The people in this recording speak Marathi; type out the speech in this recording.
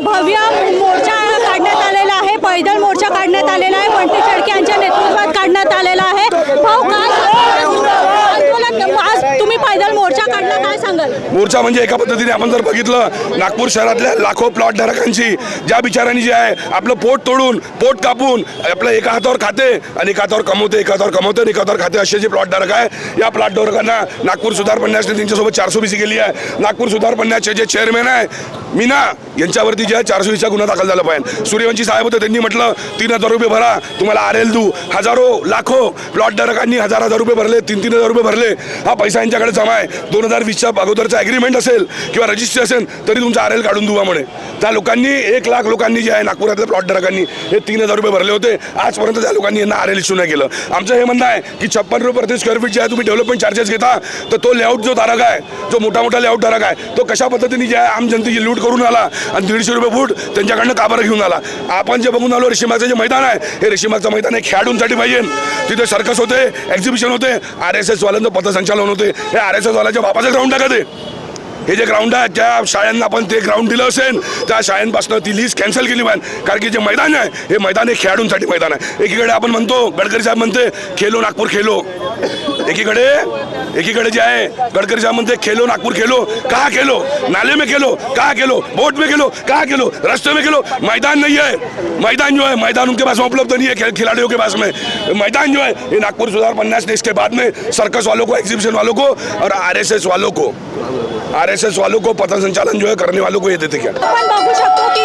भव्य मोर्चा काढण्यात आलेला आहे, पैदल मोर्चा काढण्यात आलेला आहे, बंटी शेळके यांच्या नेतृत्वात काढण्यात आलेला आहे। भाऊ आज तुम्ही पैदल मोर्चा काढला, काय सांगाल? मोर्चा म्हणजे एका पद्धतीने आपण जर बघितलं नागपूर शहरातल्या लाखो प्लॉट धारकांची ज्या बिचारांनी जे आहे आपलं पोट तोडून पोट कापून आपलं एका हातावर खाते आणि एका हातावर कमवते, एका हातावर कमवते आणि एका हातावर खाते असे जे प्लॉट धारक आहे या प्लॉट धारकांना नागपूर सुधार पन्यासने त्यांच्यासोबत 420 केली आहे। नागपूर सुधार पन्यासचे जे चेअरमॅन आहे मीना यांच्यावरती जे 420चा गुन्हा दाखल झाला पाहिजे। सूर्यवंशी साहेब होते, त्यांनी म्हटलं 3000 रुपये भरा तुम्हाला आरएल देऊ। हजारो लाखो प्लॉट धारकांनी हजार रुपये भरले, 3,000 रुपये भरले। हा पैसा यांच्याकडे जमा आहे। 2020च्या अगोदरचा ॲग्रीमेंट असेल किंवा रजिस्ट्री असेल तरी तुमचा आरएल काढून देऊ म्हणे। त्या लोकांनी 1 लाख लोकांनी जे आहे नागपुरातल्या प्लॉट धारकांनी हे 3000 रुपये भरले होते। आजपर्यंत त्या लोकांनी यांना आरएल इश्यू नाही केलं। आमचं हे म्हणणं आहे की 56 रुपये प्रति स्क्वेअर फीट जे आहे तुम्ही डेव्हलपमेंट चार्जेस घेता, तर तो लेआउट जो धारक आहे, जो मोठा लेआउट धारक आहे, तो कशा पद्धतीने जे आहे आम जनतेची लूट करून आला आणि 150 रुपये फूट त्यांच्याकडनं काबर घेऊन आला। आपण जे बघून आलो रेशीमाचं जे मैदान आहे, हे रेशीमाचं मैदान हे खेळाडूंसाठी पाहिजे। तिथे सर्कस होते, एक्झिबिशन होते, RSS वाल्यांचं पथसंचालन होते। हे RSS वाल्याच्या बापाचं ग्राउंड आहे का ते? हे जे ग्राउंड आहे ज्या शाळांना आपण ते ग्राउंड दिलं असेल त्या शाळांपासून ती लीज कॅन्सल केली पाहिजे, कारण की जे मैदान आहे हे मैदान हे खेळाडूंसाठी मैदान आहे। एकीकडे आपण म्हणतो, गडकरी साहेब म्हणते खेलो नागपूर खेलो, एकीकडे जे आहे गडकरी साहब म्हणते खेलो नागपुर खेलो। कहाँ खेलो? नाले में खेलो? कहाँ खेलो? बोट में खेलो? कहाँ खेलो? रास्ते में खेलो? मैदान नहीं है। मैदान जो है मैदान उनके पास में उपलब्ध नहीं है खिलाड़ियों के पास में। मैदान जो है ये नागपुर सुधार पन्यास ने इसके बाद में सर्कस वालों को, एग्जीबिशन वालों को और RSS वालों को पथ संचालन जो है करने वालों को ये देते क्या? आपण बघू शकतो की